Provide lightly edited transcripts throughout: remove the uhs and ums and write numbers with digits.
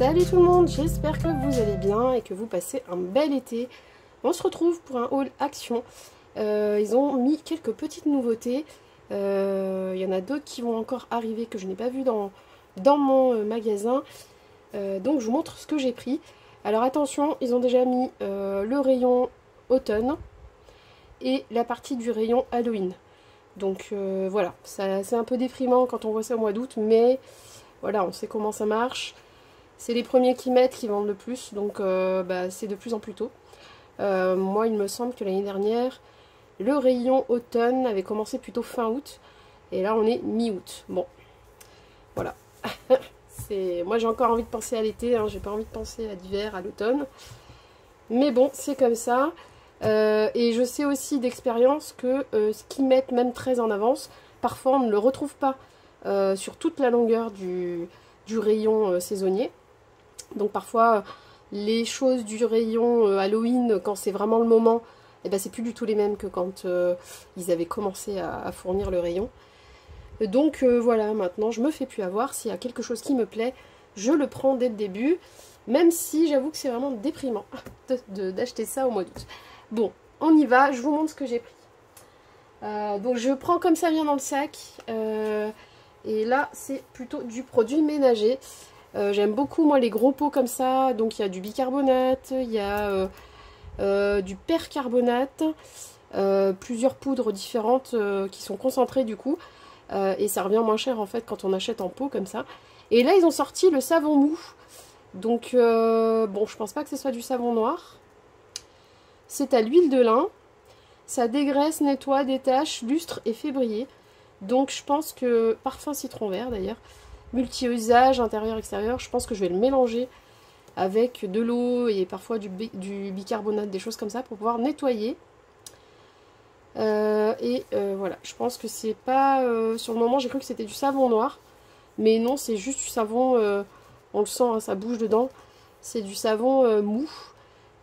Salut tout le monde, j'espère que vous allez bien et que vous passez un bel été. On se retrouve pour un haul action. Ils ont mis quelques petites nouveautés. Il y en a d'autres qui vont encore arriver que je n'ai pas vu dans mon magasin. Donc je vous montre ce que j'ai pris. Alors attention, ils ont déjà mis le rayon automne et la partie du rayon Halloween. Donc voilà, c'est un peu déprimant quand on voit ça au mois d'août, mais voilà, on sait comment ça marche. C'est les premiers qui mettent qui vendent le plus, donc c'est de plus en plus tôt. Moi, il me semble que l'année dernière, le rayon automne avait commencé plutôt fin août, et là on est mi-août. Bon, voilà. Moi j'ai encore envie de penser à l'été, hein, j'ai pas envie de penser à l'hiver, à l'automne. Mais bon, c'est comme ça. Et je sais aussi d'expérience que ce qu'ils mettent même très en avance, parfois on ne le retrouve pas sur toute la longueur du rayon saisonnier. Donc parfois les choses du rayon Halloween, quand c'est vraiment le moment, eh ben, c'est plus du tout les mêmes que quand ils avaient commencé à fournir le rayon. Donc voilà, maintenant je me fais plus avoir. S'il y a quelque chose qui me plaît, je le prends dès le début, même si j'avoue que c'est vraiment déprimant d'acheter ça au mois d'août. Bon, on y va, je vous montre ce que j'ai pris. Donc je prends comme ça vient dans le sac, et là c'est plutôt du produit ménager. J'aime beaucoup moi les gros pots comme ça, donc il y a du bicarbonate, il y a du percarbonate, plusieurs poudres différentes qui sont concentrées du coup, et ça revient moins cher en fait quand on achète en pot comme ça. Et là ils ont sorti le savon mou, donc bon je pense pas que ce soit du savon noir. C'est à l'huile de lin, ça dégraisse, nettoie, détache, lustre et fait briller. Donc je pense que, parfum citron vert d'ailleurs, multi-usage, intérieur, extérieur, je pense que je vais le mélanger avec de l'eau et parfois du bicarbonate, des choses comme ça pour pouvoir nettoyer. Voilà, je pense que c'est pas... sur le moment j'ai cru que c'était du savon noir, mais non, c'est juste du savon, on le sent, hein, ça bouge dedans, c'est du savon mou.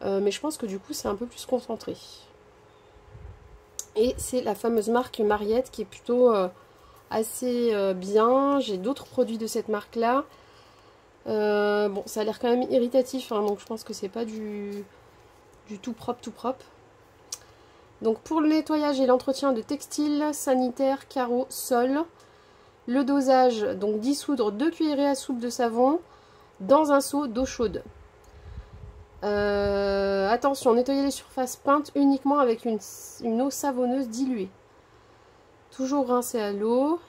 Mais je pense que du coup c'est un peu plus concentré. Et c'est la fameuse marque Mariette qui est plutôt assez bien. J'ai d'autres produits de cette marque là. Bon, ça a l'air quand même irritatif, hein, donc je pense que c'est pas du tout propre tout propre. Donc pour le nettoyage et l'entretien de textiles, sanitaires, carreaux, sol. Le dosage, donc dissoudre 2 cuillerées à soupe de savon dans un seau d'eau chaude. Attention, nettoyer les surfaces peintes uniquement avec une eau savonneuse diluée. Toujours rincer à l'eau.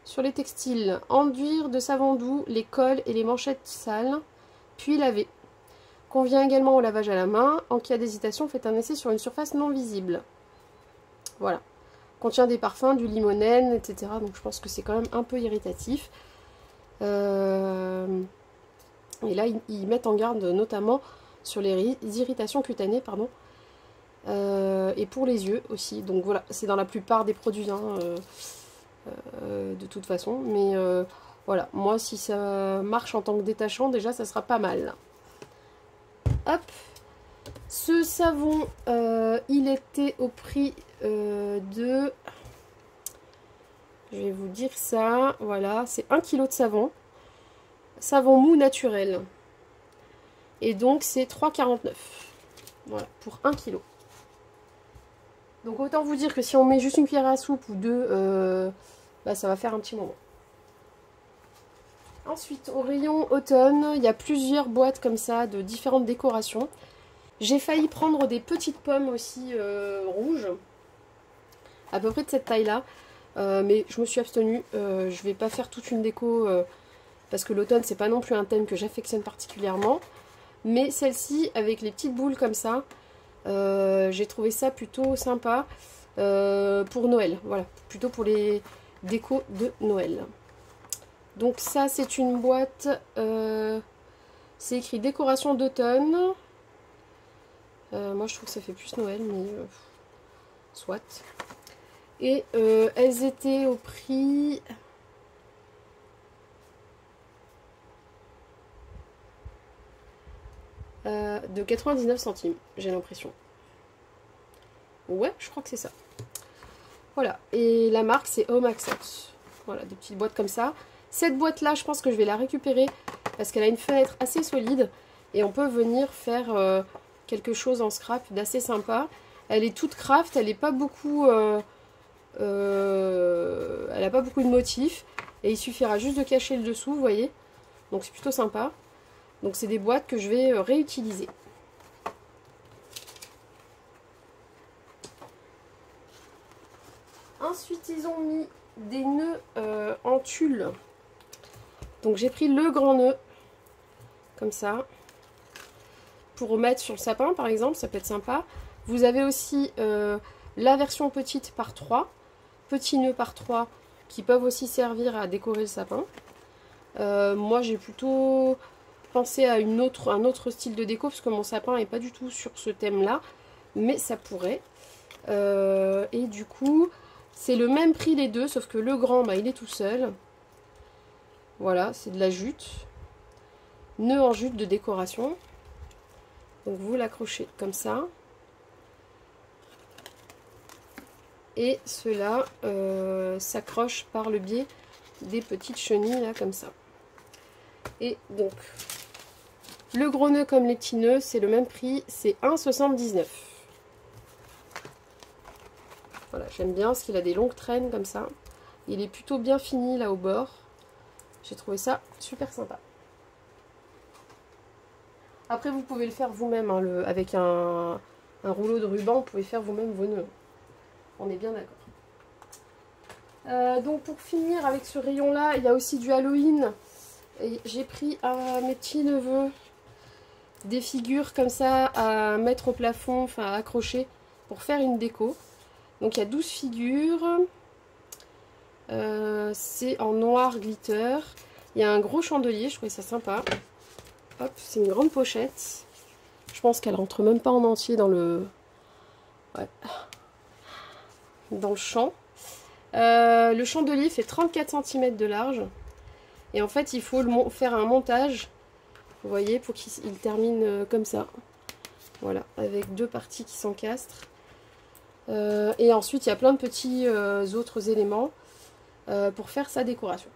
Sur les textiles, enduire de savon doux les cols et les manchettes sales, puis laver. Convient également au lavage à la main. En cas d'hésitation, faites un essai sur une surface non visible. Voilà. Contient des parfums, du limonène, etc. Donc je pense que c'est quand même un peu irritatif. Et là, ils mettent en garde notamment sur les irritations cutanées, pardon, et pour les yeux aussi. Donc voilà, c'est dans la plupart des produits, hein, de toute façon. Mais voilà, moi, si ça marche en tant que détachant, déjà, ça sera pas mal. Hop, ce savon, il était au prix de... Je vais vous dire ça, voilà, c'est 1 kg de savon. Savon mou naturel. Et donc c'est 3,49. Voilà, pour 1 kg. Donc autant vous dire que si on met juste une cuillère à soupe ou deux, ça va faire un petit moment. Ensuite, au rayon automne, il y a plusieurs boîtes comme ça de différentes décorations. J'ai failli prendre des petites pommes aussi rouges, à peu près de cette taille-là. Mais je me suis abstenue. Je vais pas faire toute une déco... parce que l'automne, c'est pas non plus un thème que j'affectionne particulièrement. Mais celle-ci, avec les petites boules comme ça, j'ai trouvé ça plutôt sympa pour Noël. Voilà, plutôt pour les décos de Noël. Donc ça, c'est une boîte, c'est écrit décoration d'automne. Moi, je trouve que ça fait plus Noël, mais soit. Et elles étaient au prix... de 99 centimes, j'ai l'impression. Ouais, je crois que c'est ça. Voilà, et la marque c'est Home Access. Voilà, des petites boîtes comme ça. Cette boîte là, je pense que je vais la récupérer parce qu'elle a une fenêtre assez solide et on peut venir faire quelque chose en scrap d'assez sympa. Elle est toute craft, elle n'a pas beaucoup de motifs et il suffira juste de cacher le dessous, vous voyez. Donc c'est plutôt sympa. Donc c'est des boîtes que je vais réutiliser. Ensuite ils ont mis des nœuds en tulle. Donc j'ai pris le grand nœud, comme ça, pour remettre sur le sapin par exemple, ça peut être sympa. Vous avez aussi la version petite par 3, petits nœuds par 3, qui peuvent aussi servir à décorer le sapin. Moi j'ai plutôt pensé à un autre style de déco, parce que mon sapin n'est pas du tout sur ce thème là, mais ça pourrait. Et du coup, c'est le même prix les deux, sauf que le grand, bah, il est tout seul. Voilà, c'est de la jute. Nœud en jute de décoration. Donc vous l'accrochez comme ça. Et cela s'accroche par le biais des petites chenilles là, comme ça. Et donc, le gros nœud comme les petits nœuds, c'est le même prix, c'est 1,79 €. Voilà, j'aime bien parce qu'il a des longues traînes comme ça. Il est plutôt bien fini là au bord. J'ai trouvé ça super sympa. Après, vous pouvez le faire vous-même, hein, avec un rouleau de ruban, vous pouvez faire vous-même vos nœuds. On est bien d'accord. Donc pour finir avec ce rayon-là, il y a aussi du Halloween. J'ai pris à mes petits neveux des figures comme ça à mettre au plafond, enfin à accrocher pour faire une déco. Donc il y a 12 figures. C'est en noir glitter. Il y a un gros chandelier, je trouvais ça sympa. Hop, c'est une grande pochette. Je pense qu'elle rentre même pas en entier dans le... Ouais. Dans le champ. Le chandelier fait 34 cm de large. Et en fait, il faut faire un montage, vous voyez, pour qu'il termine comme ça. Voilà, avec deux parties qui s'encastrent. Et ensuite, il y a plein de petits autres éléments pour faire sa décoration.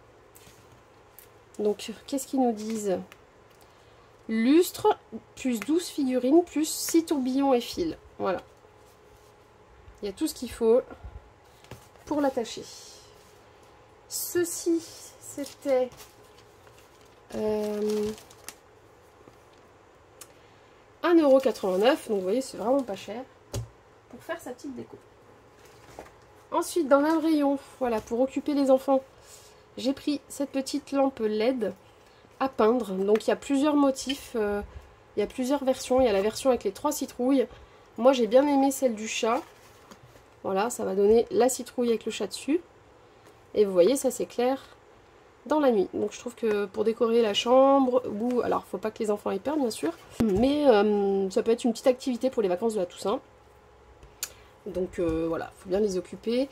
Donc, qu'est-ce qu'ils nous disent? Lustre, plus 12 figurines, plus 6 tourbillons et fils. Voilà. Il y a tout ce qu'il faut pour l'attacher. Ceci, c'était 1,89 €. Donc, vous voyez, c'est vraiment pas cher pour faire sa petite déco. Ensuite, dans le même rayon, voilà, pour occuper les enfants, j'ai pris cette petite lampe LED à peindre. Donc il y a plusieurs motifs, il y a plusieurs versions. Il y a la version avec les 3 citrouilles. Moi j'ai bien aimé celle du chat. Voilà, ça va donner la citrouille avec le chat dessus. Et vous voyez, ça s'éclaire dans la nuit. Donc je trouve que pour décorer la chambre, ou alors faut pas que les enfants aient peur bien sûr, mais ça peut être une petite activité pour les vacances de la Toussaint. Donc voilà, faut bien les occuper.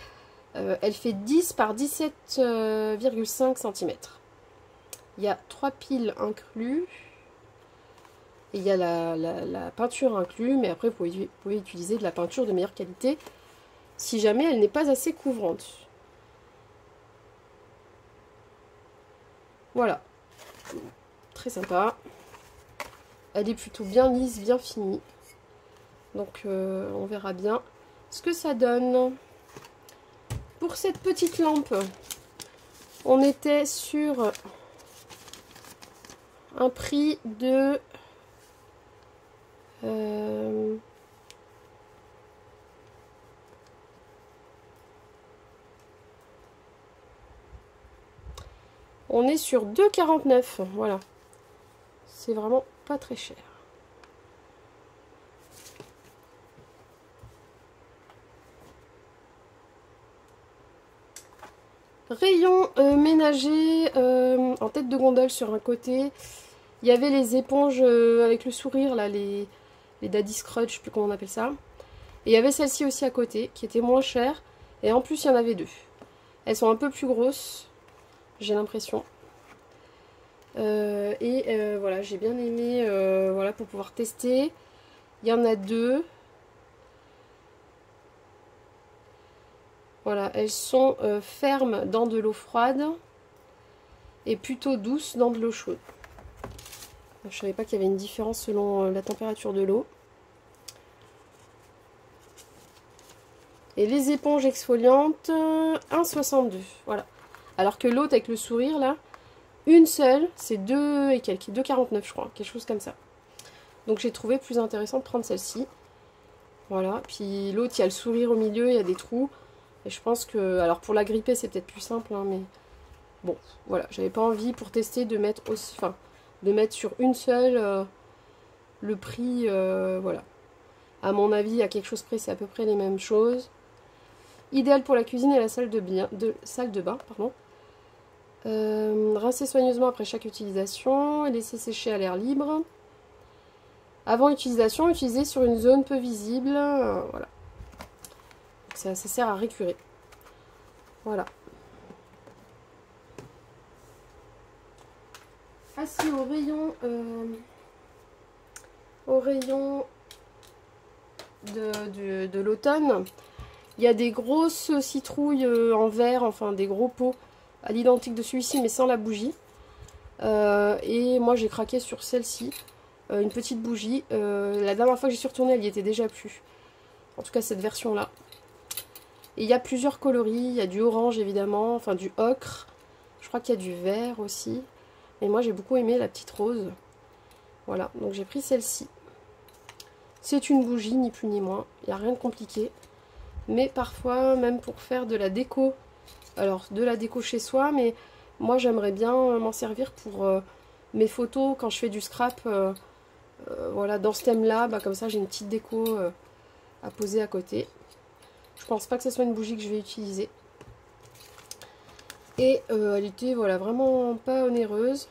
Elle fait 10 par 17,5 cm. Il y a 3 piles inclus. Et il y a la peinture inclus. Mais après, vous pouvez utiliser de la peinture de meilleure qualité si jamais elle n'est pas assez couvrante. Voilà. Très sympa. Elle est plutôt bien lisse, bien finie. Donc on verra bien ce que ça donne. Pour cette petite lampe, on était sur un prix de on est sur 2,49 €. Voilà, c'est vraiment pas très cher. Rayon ménager en tête de gondole sur un côté. Il y avait les éponges avec le sourire, là, les Daddy Scrunch, je sais plus comment on appelle ça. Et il y avait celle-ci aussi à côté, qui était moins chère. Et en plus, il y en avait deux. Elles sont un peu plus grosses, j'ai l'impression. Voilà, j'ai bien aimé, voilà, pour pouvoir tester. Il y en a deux. Voilà, elles sont fermes dans de l'eau froide et plutôt douces dans de l'eau chaude. Je savais pas qu'il y avait une différence selon la température de l'eau. Et les éponges exfoliantes, 1,62. Voilà. Alors que l'autre avec le sourire là, une seule, c'est 2 et quelques, 2,49 je crois, quelque chose comme ça. Donc j'ai trouvé plus intéressant de prendre celle-ci. Voilà, puis l'autre, il y a le sourire au milieu, il y a des trous. Et je pense que, alors pour la gripper, c'est peut-être plus simple, hein, mais bon, voilà, j'avais pas envie pour tester de mettre aussi, enfin, de mettre sur une seule le prix, voilà. À mon avis, à quelque chose près, c'est à peu près les mêmes choses. Idéal pour la cuisine et la salle de bain, pardon. Rincer soigneusement après chaque utilisation et laisser sécher à l'air libre. Avant utilisation, utiliser sur une zone peu visible. Voilà. Ça sert à récurer. Voilà. Assis au rayon de l'automne, il y a des grosses citrouilles en verre, enfin des gros pots à l'identique de celui-ci mais sans la bougie. Et moi j'ai craqué sur celle-ci. Une petite bougie. La dernière fois que j'y suis retournée, elle y était déjà plus. En tout cas, cette version-là. Et il y a plusieurs coloris. Il y a du orange, évidemment. Enfin, du ocre. Je crois qu'il y a du vert aussi. Et moi, j'ai beaucoup aimé la petite rose. Voilà. Donc, j'ai pris celle-ci. C'est une bougie, ni plus ni moins. Il n'y a rien de compliqué. Mais parfois, même pour faire de la déco. Alors, de la déco chez soi. Mais moi, j'aimerais bien m'en servir pour mes photos quand je fais du scrap. Voilà, dans ce thème-là, bah, comme ça j'ai une petite déco à poser à côté. Je pense pas que ce soit une bougie que je vais utiliser. Et elle était voilà, vraiment pas onéreuse.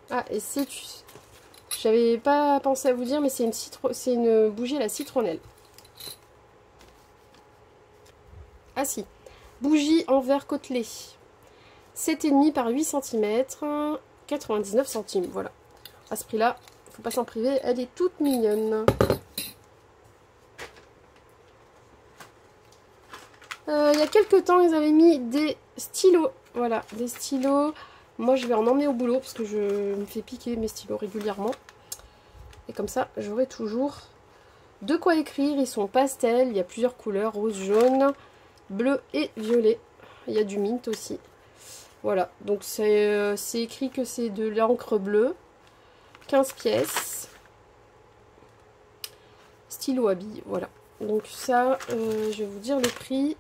Ah, et c'est... J'avais pas pensé à vous dire, mais c'est une bougie à la citronnelle. Ah si, bougie en verre côtelé. 7,5 par 8 cm, 99 centimes, voilà. À ce prix-là, faut pas s'en priver, elle est toute mignonne. Il y a quelques temps, ils avaient mis des stylos. Voilà, des stylos. Moi, je vais en emmener au boulot parce que je me fais piquer mes stylos régulièrement. Et comme ça, j'aurai toujours de quoi écrire. Ils sont pastels, il y a plusieurs couleurs, rose, jaune, bleu et violet. Il y a du mint aussi. Voilà, donc c'est écrit que c'est de l'encre bleue. 15 pièces. Stylo à billes, voilà. Donc ça, je vais vous dire le prix.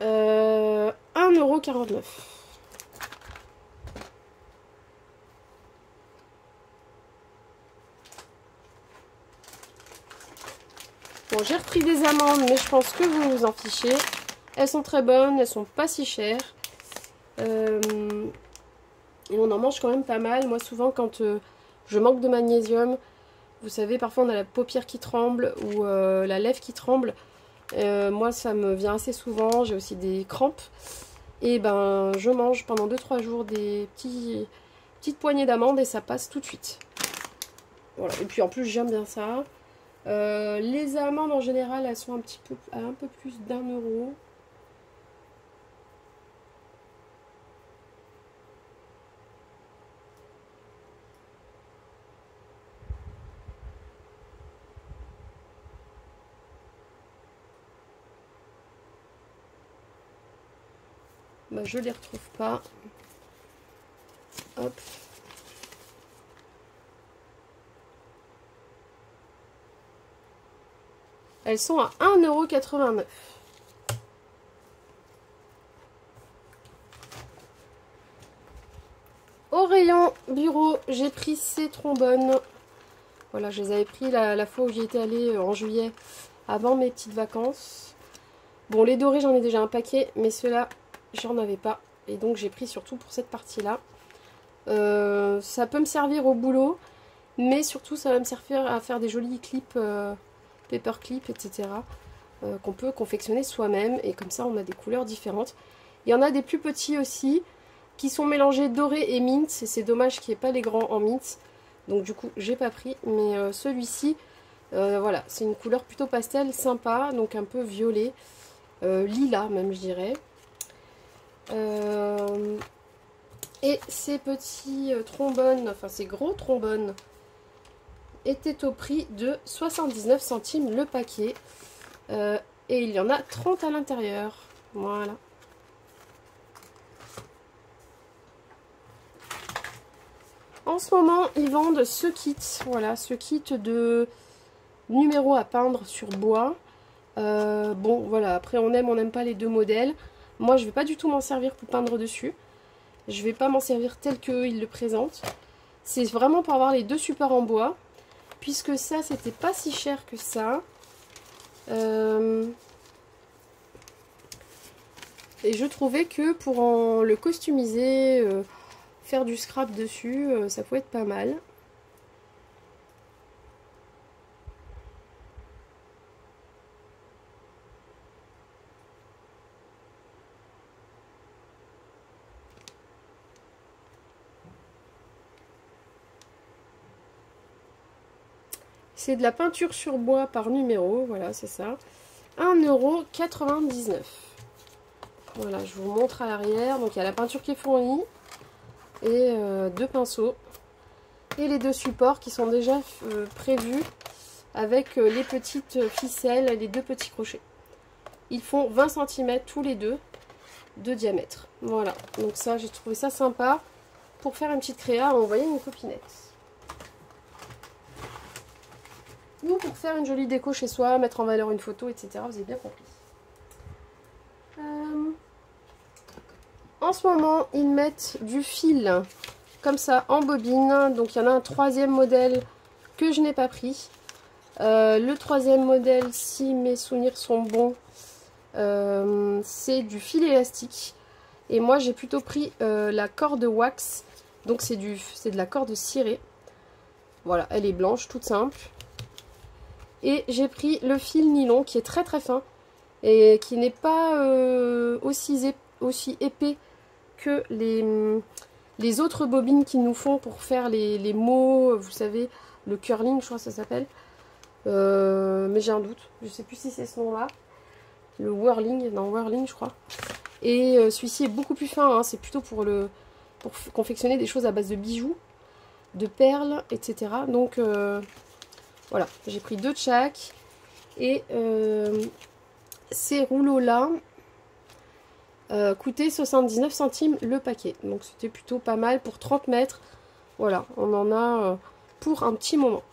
Euh, 1,49 €. Bon, j'ai repris des amandes, mais je pense que vous vous en fichez. Elles sont très bonnes, elles sont pas si chères. Et on en mange quand même pas mal. Moi, souvent, quand je manque de magnésium, vous savez, parfois on a la paupière qui tremble ou la lèvre qui tremble. Moi, ça me vient assez souvent. J'ai aussi des crampes. Et ben, je mange pendant 2-3 jours des petites poignées d'amandes et ça passe tout de suite. Voilà. Et puis en plus, j'aime bien ça. Les amandes en général, elles sont à un peu plus d'1 €. Bah, je les retrouve pas. Hop. Elles sont à 1,89 €. Au rayon bureau, j'ai pris ces trombones. Voilà, je les avais pris la fois où j'y étais allée en juillet, avant mes petites vacances. Bon, les dorés, j'en ai déjà un paquet, mais ceux-là, j'en avais pas. Et donc, j'ai pris surtout pour cette partie-là. Ça peut me servir au boulot, mais surtout, ça va me servir à faire des jolis clips, paper clips, etc. Qu'on peut confectionner soi-même. Et comme ça, on a des couleurs différentes. Il y en a des plus petits aussi, qui sont mélangés doré et mint. C'est dommage qu'il n'y ait pas les grands en mint. Donc du coup, j'ai pas pris. Mais celui-ci, voilà, c'est une couleur plutôt pastel, sympa. Donc un peu violet, lilas même, je dirais. Et ces petits trombones, enfin ces gros trombones, étaient au prix de 79 centimes le paquet. Et il y en a 30 à l'intérieur. Voilà. En ce moment, ils vendent ce kit. Voilà, ce kit de numéros à peindre sur bois. Bon, voilà, après on n'aime pas les deux modèles. Moi, je ne vais pas du tout m'en servir pour peindre dessus. Je ne vais pas m'en servir tel qu'ils le présentent. C'est vraiment pour avoir les deux supports en bois. Puisque ça, c'était pas si cher que ça. Et je trouvais que pour le customiser, faire du scrap dessus, ça pouvait être pas mal. C'est de la peinture sur bois par numéro, voilà, c'est ça. 1,99 €. Voilà, je vous montre à l'arrière. Donc il y a la peinture qui est fournie et deux pinceaux. Et les deux supports qui sont déjà prévus avec les petites ficelles, les deux petits crochets. Ils font 20 cm tous les deux de diamètre. Voilà, donc ça, j'ai trouvé ça sympa pour faire une petite créa à envoyer une copinette. Ou pour faire une jolie déco chez soi, mettre en valeur une photo, etc. Vous avez bien compris. En ce moment, ils mettent du fil comme ça en bobine. Donc il y en a un troisième modèle que je n'ai pas pris. Le troisième modèle, si mes souvenirs sont bons, c'est du fil élastique. Et moi j'ai plutôt pris la corde wax. Donc c'est de la corde cirée. Voilà, elle est blanche, toute simple. Et j'ai pris le fil nylon qui est très très fin. Et qui n'est pas aussi épais que les autres bobines qu'ils nous font pour faire les mots, vous savez, le curling, je crois que ça s'appelle. Mais j'ai un doute, je sais plus si c'est ce nom-là. Le whirling, non, whirling, je crois. Et celui-ci est beaucoup plus fin, hein, c'est plutôt pour confectionner des choses à base de bijoux, de perles, etc. Donc voilà, j'ai pris deux de chaque. Et ces rouleaux-là coûtaient 79 centimes le paquet. Donc c'était plutôt pas mal pour 30 mètres. Voilà, on en a pour un petit moment.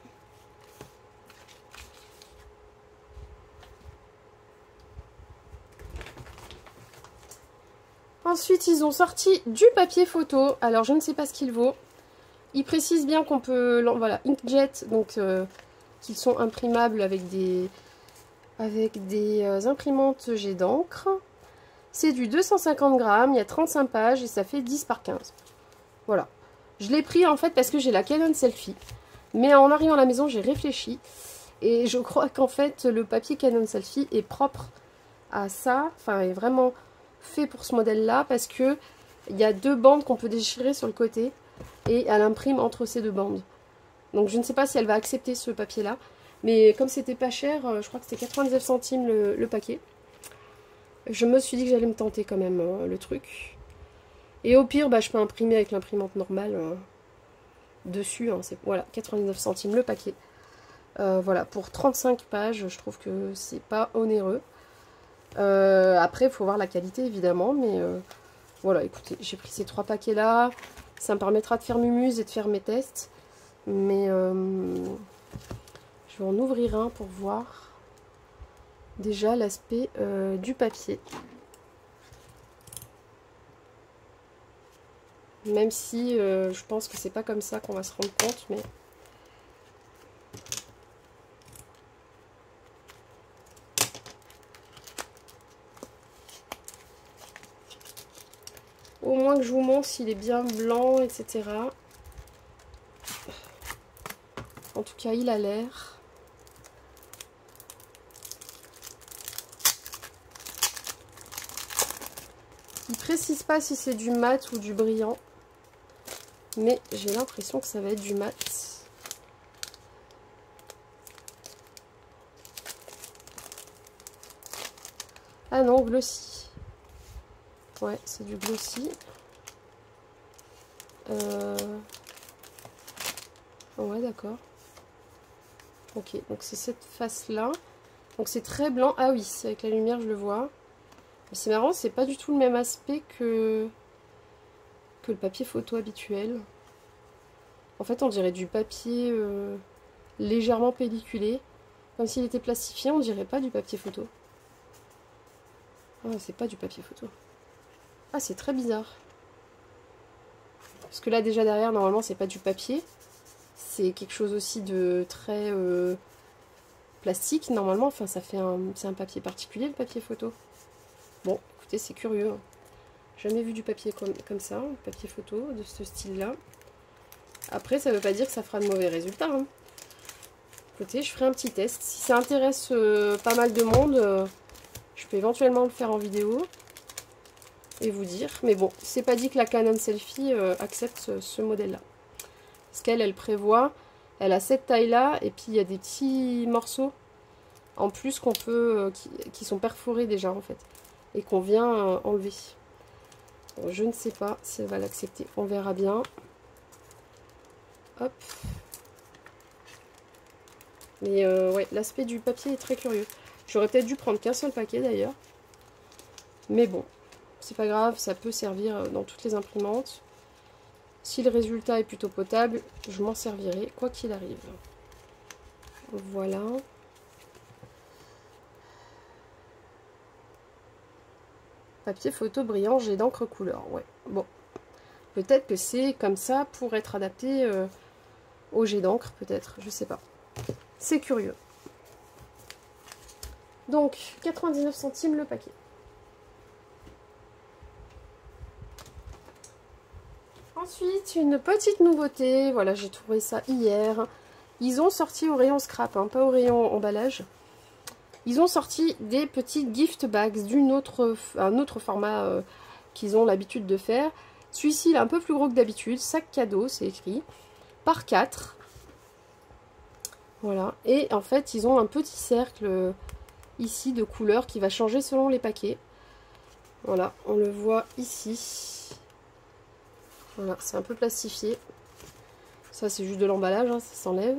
Ensuite, ils ont sorti du papier photo. Alors, je ne sais pas ce qu'il vaut. Ils précisent bien qu'on peut... Voilà, inkjet, donc qu'ils sont imprimables avec des imprimantes jet d'encre. C'est du 250 grammes, il y a 35 pages et ça fait 10 par 15. Voilà. Je l'ai pris en fait parce que j'ai la Canon Selfie. Mais en arrivant à la maison, j'ai réfléchi. Et je crois qu'en fait, le papier Canon Selfie est propre à ça. Enfin, est vraiment fait pour ce modèle-là parce que il y a deux bandes qu'on peut déchirer sur le côté. Et elle imprime entre ces deux bandes. Donc je ne sais pas si elle va accepter ce papier-là. Mais comme c'était pas cher, je crois que c'était 99 centimes le paquet. Je me suis dit que j'allais me tenter quand même le truc. Et au pire, bah, je peux imprimer avec l'imprimante normale dessus. Hein, voilà, 99 centimes le paquet. Voilà, pour 35 pages, je trouve que c'est pas onéreux. Après, il faut voir la qualité évidemment. Mais voilà, écoutez, j'ai pris ces trois paquets-là. Ça me permettra de faire Mumuse et de faire mes tests. Mais... je vais en ouvrir un pour voir déjà l'aspect du papier. Même si je pense que c'est pas comme ça qu'on va se rendre compte, mais... Au moins que je vous montre s'il est bien blanc, etc. En tout cas, il a l'air... Il précise pas si c'est du mat ou du brillant. Mais j'ai l'impression que ça va être du mat. Ah non, glossy. Ouais, c'est du glossy. Ouais, d'accord. Ok, donc c'est cette face-là. Donc c'est très blanc. Ah oui, avec la lumière, je le vois. Mais c'est marrant, c'est pas du tout le même aspect que le papier photo habituel. En fait, on dirait du papier légèrement pelliculé. Comme s'il était plastifié, on dirait pas du papier photo. Ah, c'est pas du papier photo. Ah, c'est très bizarre. Parce que là, déjà derrière, normalement, c'est pas du papier. C'est quelque chose aussi de très plastique, normalement. Enfin, ça fait c'est un papier particulier, le papier photo. Bon, écoutez, c'est curieux. Jamais vu du papier comme ça, un papier photo de ce style-là. Après, ça veut pas dire que ça fera de mauvais résultats. Hein. Écoutez, je ferai un petit test. Si ça intéresse pas mal de monde, je peux éventuellement le faire en vidéo. Et vous dire. Mais bon, c'est pas dit que la Canon Selphy accepte ce modèle-là. Parce qu'elle, elle prévoit, elle a cette taille-là, et puis il y a des petits morceaux en plus qu'on peut, qui sont perforés déjà en fait, et qu'on vient enlever. Bon, je ne sais pas si elle va l'accepter, on verra bien. Hop. Mais ouais, l'aspect du papier est très curieux. J'aurais peut-être dû prendre qu'un seul paquet d'ailleurs. Mais bon. C'est pas grave, ça peut servir dans toutes les imprimantes. Si le résultat est plutôt potable, je m'en servirai quoi qu'il arrive. Voilà. Papier photo brillant, jet d'encre couleur. Ouais, bon. Peut-être que c'est comme ça pour être adapté au jet d'encre, peut-être. Je sais pas. C'est curieux. Donc, 99 centimes le paquet. Ensuite, une petite nouveauté, voilà, j'ai trouvé ça hier. Ils ont sorti au rayon scrap, hein, pas au rayon emballage. Ils ont sorti des petites gift bags un autre format qu'ils ont l'habitude de faire. Celui-ci, il est un peu plus gros que d'habitude, sac cadeau, c'est écrit, par 4. Voilà, et en fait, ils ont un petit cercle ici de couleur qui va changer selon les paquets. Voilà, on le voit ici. Voilà, c'est un peu plastifié. Ça, c'est juste de l'emballage, hein, ça s'enlève.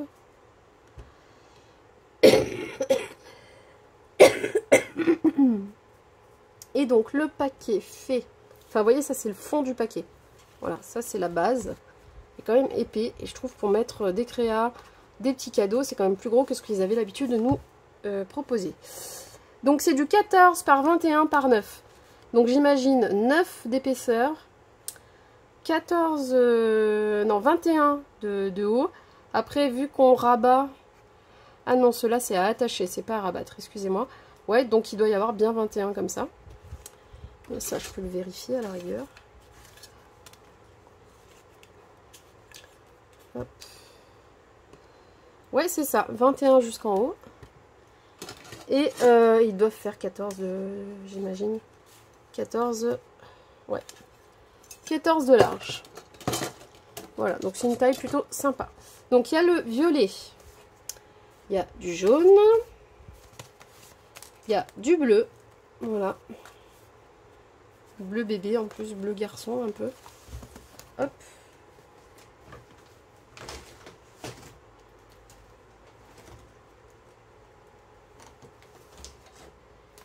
Et donc, le paquet fait... Enfin, vous voyez, ça, c'est le fond du paquet. Voilà, ça, c'est la base. C'est quand même épais. Et je trouve pour mettre des créas, des petits cadeaux, c'est quand même plus gros que ce qu'ils avaient l'habitude de nous proposer. Donc, c'est du 14 par 21 par 9. Donc, j'imagine 9 d'épaisseur. 14, non 21 de haut. Après, vu qu'on rabat... Ah non, cela c'est à attacher, c'est pas à rabattre, excusez-moi. Ouais, donc il doit y avoir bien 21 comme ça. Et ça, je peux le vérifier à la rigueur. Hop. Ouais, c'est ça, 21 jusqu'en haut. Et ils doivent faire 14, j'imagine. 14, ouais. 14 de large. Voilà, donc c'est une taille plutôt sympa. Donc il y a le violet, il y a du jaune, il y a du bleu, voilà. Bleu bébé en plus, bleu garçon un peu. Hop.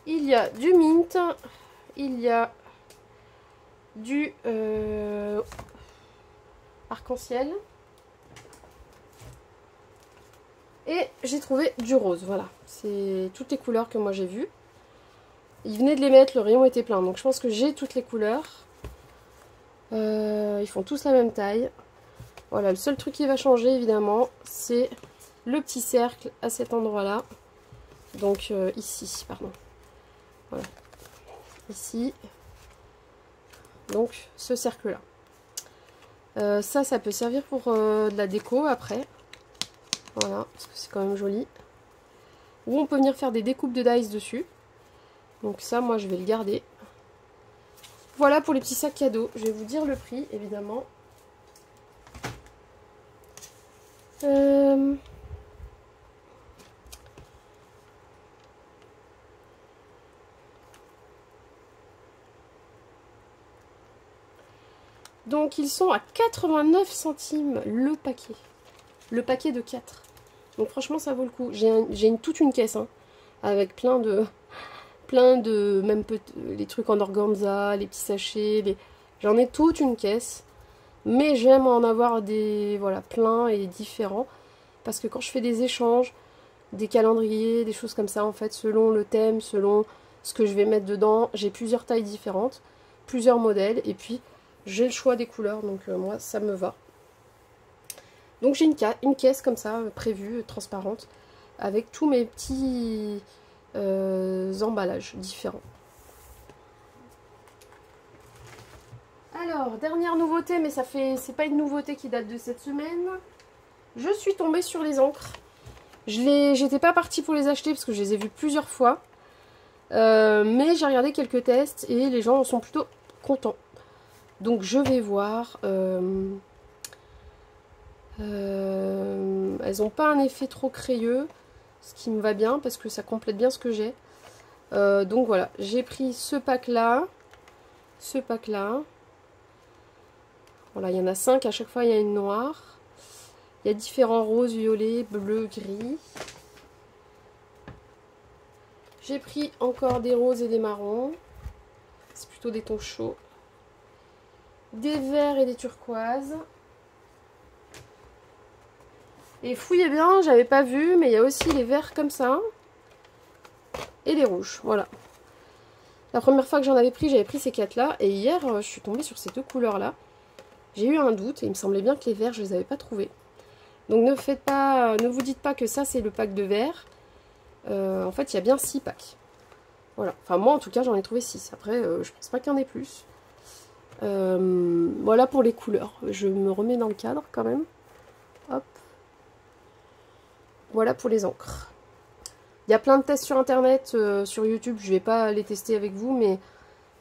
Il y a du mint, il y a du arc-en-ciel. Et j'ai trouvé du rose, voilà. C'est toutes les couleurs que moi j'ai vues. Ils venaient de les mettre, le rayon était plein. Donc je pense que j'ai toutes les couleurs. Ils font tous la même taille. Voilà, le seul truc qui va changer évidemment, c'est le petit cercle à cet endroit-là. Donc ici, pardon. Voilà. Ici. Donc ce cercle-là. Ça peut servir pour de la déco après. Voilà, parce que c'est quand même joli. Ou on peut venir faire des découpes de dice dessus. Donc ça, moi, je vais le garder. Voilà pour les petits sacs cadeaux. Je vais vous dire le prix, évidemment. Donc ils sont à 89 centimes le paquet. Le paquet de 4. Donc franchement ça vaut le coup. J'ai toute une caisse hein, avec plein de même les trucs en organza, les petits sachets, j'en ai toute une caisse. Mais j'aime en avoir des voilà plein et différents. Parce que quand je fais des échanges, des calendriers, des choses comme ça, en fait, selon le thème, selon ce que je vais mettre dedans, j'ai plusieurs tailles différentes, plusieurs modèles, et puis j'ai le choix des couleurs, donc moi, ça me va. Donc j'ai une caisse comme ça, prévue, transparente, avec tous mes petits emballages différents. Alors, dernière nouveauté, mais c'est pas une nouveauté qui date de cette semaine. Je suis tombée sur les encres. J'étais pas partie pour les acheter parce que je les ai vues plusieurs fois. Mais j'ai regardé quelques tests et les gens en sont plutôt contents. Donc je vais voir. Elles n'ont pas un effet trop crayeux, ce qui me va bien parce que ça complète bien ce que j'ai. Donc voilà, j'ai pris ce pack-là. Ce pack-là. Voilà, il y en a 5, à chaque fois il y a une noire. Il y a différents roses, violets, bleus, gris. J'ai pris encore des roses et des marrons. C'est plutôt des tons chauds. Des verts et des turquoises. Et fouillez bien, j'avais pas vu, mais il y a aussi les verts comme ça. Et les rouges, voilà. La première fois que j'en avais pris, j'avais pris ces 4-là. Et hier, je suis tombée sur ces deux couleurs-là. J'ai eu un doute et il me semblait bien que les verts, je les avais pas trouvés. Donc ne vous dites pas que ça c'est le pack de verre. En fait il y a bien 6 packs. Voilà, enfin moi en tout cas j'en ai trouvé 6. Après je pense pas qu'il y en ait plus. Voilà pour les couleurs. Je me remets dans le cadre quand même. Hop. Voilà pour les encres. Il y a plein de tests sur internet, sur YouTube. Je vais pas les tester avec vous, mais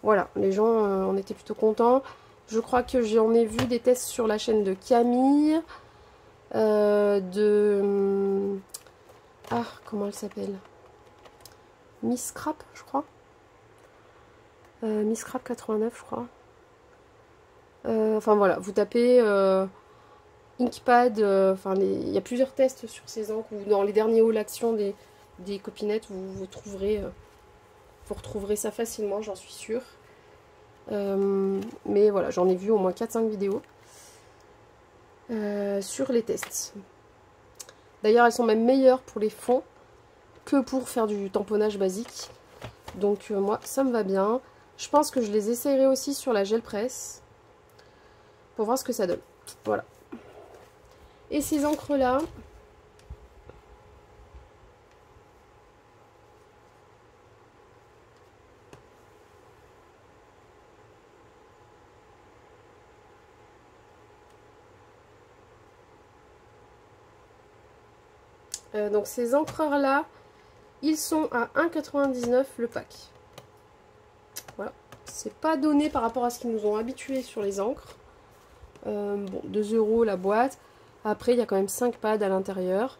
voilà, les gens en étaient plutôt contents. Je crois que j'en ai vu des tests sur la chaîne de Camille. Ah, comment elle s'appelle? Miss Scrap, je crois. Miss Scrap 89, je crois. Enfin voilà, vous tapez Inkpad. Enfin, il y a plusieurs tests sur ces encres. Ou dans les derniers hauls action des copinettes, vous retrouverez ça facilement, j'en suis sûre. Mais voilà, j'en ai vu au moins 4-5 vidéos. Sur les tests. D'ailleurs elles sont même meilleures pour les fonds que pour faire du tamponnage basique. Donc moi ça me va bien. Je pense que je les essayerai aussi sur la gel presse pour voir ce que ça donne. Voilà. Et ces encres là, donc ces encreurs là, ils sont à 1,99 le pack. Voilà, c'est pas donné par rapport à ce qu'ils nous ont habitués sur les encres. Bon, 2 € la boîte. Après il y a quand même 5 pads à l'intérieur.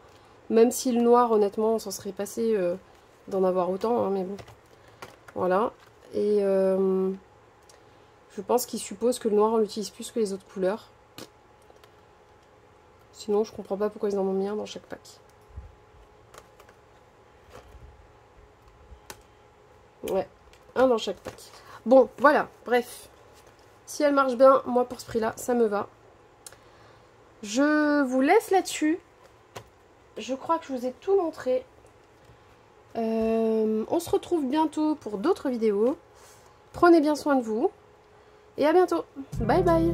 Même si le noir honnêtement on s'en serait passé d'en avoir autant, hein, mais bon. Voilà. Et je pense qu'ils supposent que le noir on l'utilise plus que les autres couleurs. Sinon je comprends pas pourquoi ils en ont mis un dans chaque pack. Ouais, un dans chaque pack. Bon, voilà, bref. Si elle marche bien, moi pour ce prix-là, ça me va. Je vous laisse là-dessus. Je crois que je vous ai tout montré. On se retrouve bientôt pour d'autres vidéos. Prenez bien soin de vous. Et à bientôt. Bye bye.